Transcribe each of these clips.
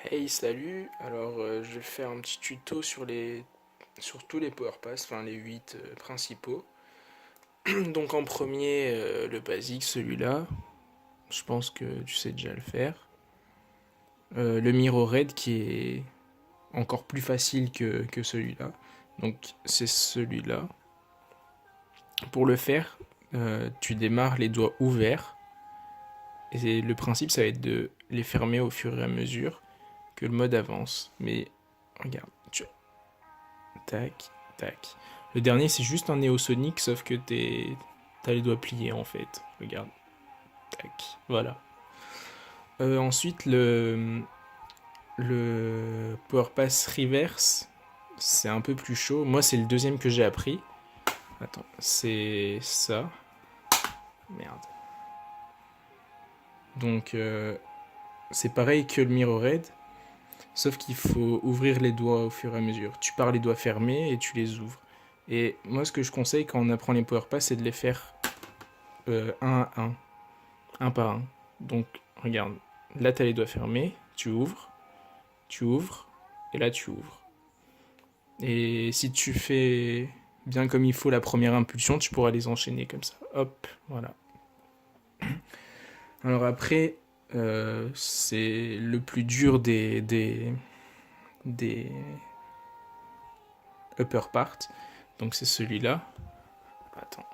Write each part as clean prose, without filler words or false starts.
Hey, salut! Alors, je vais faire un petit tuto sur tous les Power Pass, enfin les 8 principaux. Donc en premier, le basique, celui-là. Je pense que tu sais déjà le faire. Le Miro Red qui est encore plus facile que celui-là. Donc c'est celui-là. Pour le faire, tu démarres les doigts ouverts. Et le principe, ça va être de les fermer au fur et à mesure que le mode avance. Mais regarde, tac, tac. Le dernier, c'est juste un néosonique, sauf que t'as les doigts pliés en fait. Regarde, tac, voilà. Ensuite, le Power Pass Reverse, c'est un peu plus chaud. Moi, c'est le deuxième que j'ai appris. Attends, c'est ça. Merde. Donc, c'est pareil que le Mirror Red, sauf qu'il faut ouvrir les doigts au fur et à mesure. Tu pars les doigts fermés et tu les ouvres. Et moi, ce que je conseille quand on apprend les Power Pass, c'est de les faire un à un par un. Donc, regarde, là, tu as les doigts fermés, tu ouvres, et là, tu ouvres. Et si tu fais bien comme il faut la première impulsion, tu pourras les enchaîner comme ça. Hop, voilà. Alors après, c'est le plus dur des upper part. Donc c'est celui-là. Attends,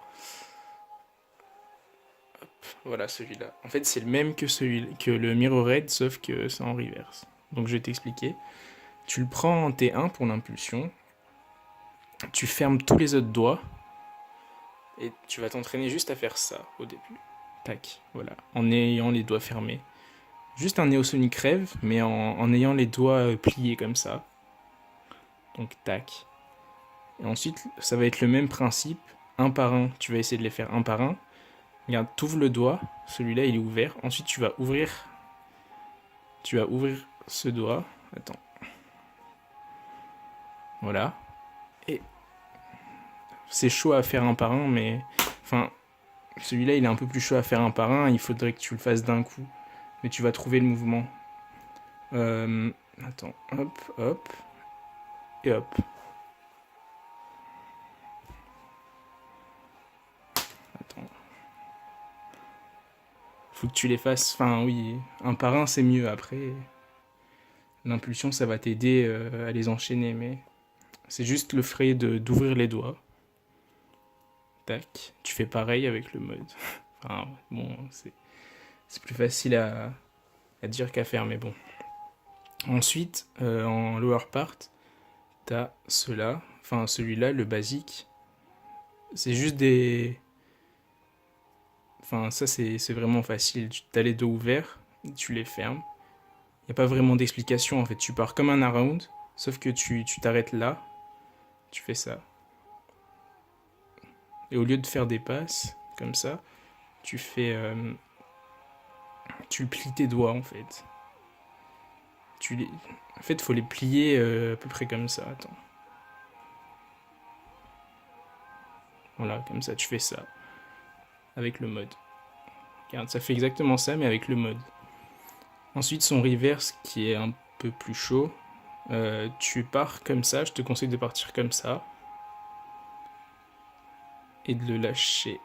voilà celui-là. En fait, c'est le même que le Mirror Red, sauf que c'est en reverse. Donc je vais t'expliquer. Tu le prends en T1 pour l'impulsion, tu fermes tous les autres doigts et tu vas t'entraîner juste à faire ça au début. Tac, voilà, en ayant les doigts fermés. Juste un néosonic rêve, mais en ayant les doigts pliés comme ça. Donc tac. Et ensuite, ça va être le même principe, un par un. Tu vas essayer de les faire un par un. Regarde, t'ouvres le doigt, celui-là il est ouvert. Ensuite, tu vas ouvrir ce doigt. Attends. Voilà. Et c'est chaud à faire un par un, mais enfin, celui-là, il est un peu plus chaud à faire un par un. Il faudrait que tu le fasses d'un coup. Mais tu vas trouver le mouvement. Euh, attends, hop, hop, et hop. Attends. Faut que tu les fasses. Enfin, oui, un par un, c'est mieux. Après, l'impulsion, ça va t'aider à les enchaîner. Mais c'est juste le frais d'ouvrir les doigts. Tac. Tu fais pareil avec le mode. Enfin, bon, c'est plus facile à dire qu'à faire, mais bon. Ensuite, en lower part, t'as cela, enfin celui-là, le basique. C'est juste des. Enfin, ça c'est vraiment facile. Tu as les deux ouverts, tu les fermes. Il n'y a pas vraiment d'explication en fait. Tu pars comme un around, sauf que tu t'arrêtes là, tu fais ça. Et au lieu de faire des passes, comme ça, tu fais. Tu plies tes doigts en fait. En fait, il faut les plier à peu près comme ça. Attends. Voilà, comme ça, tu fais ça. Avec le mode. Regarde, ça fait exactement ça, mais avec le mode. Ensuite, son reverse qui est un peu plus chaud. Tu pars comme ça, je te conseille de partir comme ça. Et de le lâcher.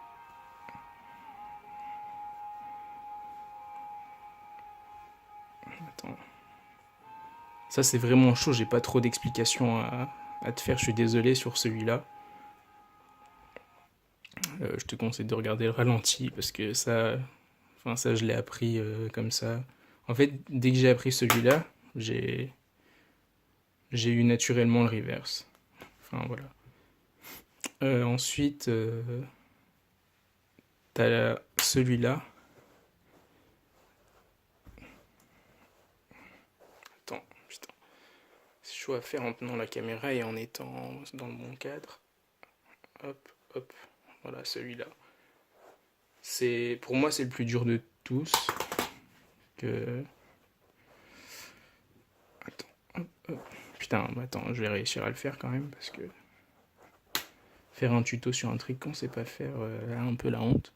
Attends. Ça, c'est vraiment chaud, j'ai pas trop d'explications à te faire, je suis désolé sur celui-là. Je te conseille de regarder le ralenti parce que ça. Enfin, ça, je l'ai appris comme ça. En fait, dès que j'ai appris celui-là, j'ai eu naturellement le reverse. Enfin, voilà. Ensuite, t'as celui-là. Attends, putain. C'est chaud à faire en tenant la caméra et en étant dans le bon cadre. Hop, hop. Voilà, celui-là. Pour moi, c'est le plus dur de tous. Que... Attends, hop, hop. Putain, attends, je vais réussir à le faire quand même parce que faire un tuto sur un truc qu'on sait pas faire, un peu la honte.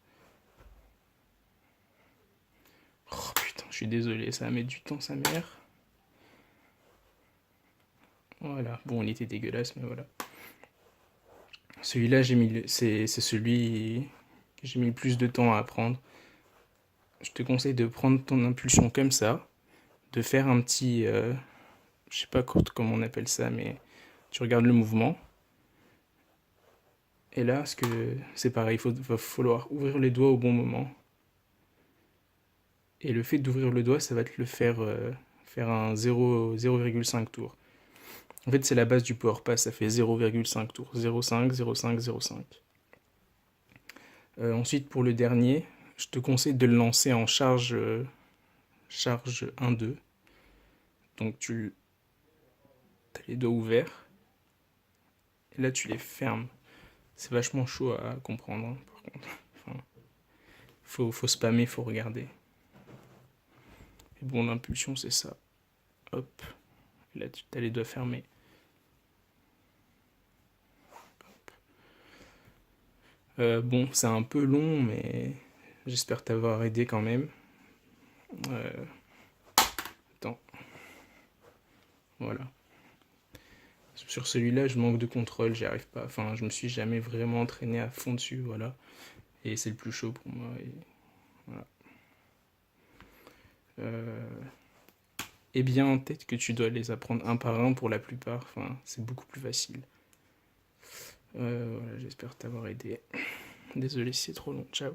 Oh putain, je suis désolé, ça va mettre du temps, sa mère. Voilà. Bon, il était dégueulasse, mais voilà. Celui-là, c'est celui que j'ai mis le plus de temps à apprendre. Je te conseille de prendre ton impulsion comme ça, de faire un petit, je sais pas comment on appelle ça, mais tu regardes le mouvement. Et là, c'est pareil, va falloir ouvrir les doigts au bon moment. Et le fait d'ouvrir le doigt, ça va te le faire un 0,5 tours. En fait, c'est la base du Power Pass, ça fait 0,5 tours. 0,5, 0,5, 0,5. Ensuite, pour le dernier, je te conseille de le lancer en charge 1-2. Donc tu as les doigts ouverts. Et là, tu les fermes. C'est vachement chaud à comprendre, hein, par contre. Enfin, faut spammer, faut regarder. Et bon, l'impulsion, c'est ça. Hop. Et là, tu as les doigts fermés. Bon, c'est un peu long, mais j'espère t'avoir aidé quand même. Euh, Attends. Voilà. Sur celui-là, je manque de contrôle, j'y arrive pas. Enfin, je me suis jamais vraiment entraîné à fond dessus, voilà. Et c'est le plus chaud pour moi. Et voilà. Eh bien, peut-être que tu dois les apprendre un par un pour la plupart. Enfin, c'est beaucoup plus facile. Voilà, j'espère t'avoir aidé. Désolé si c'est trop long. Ciao.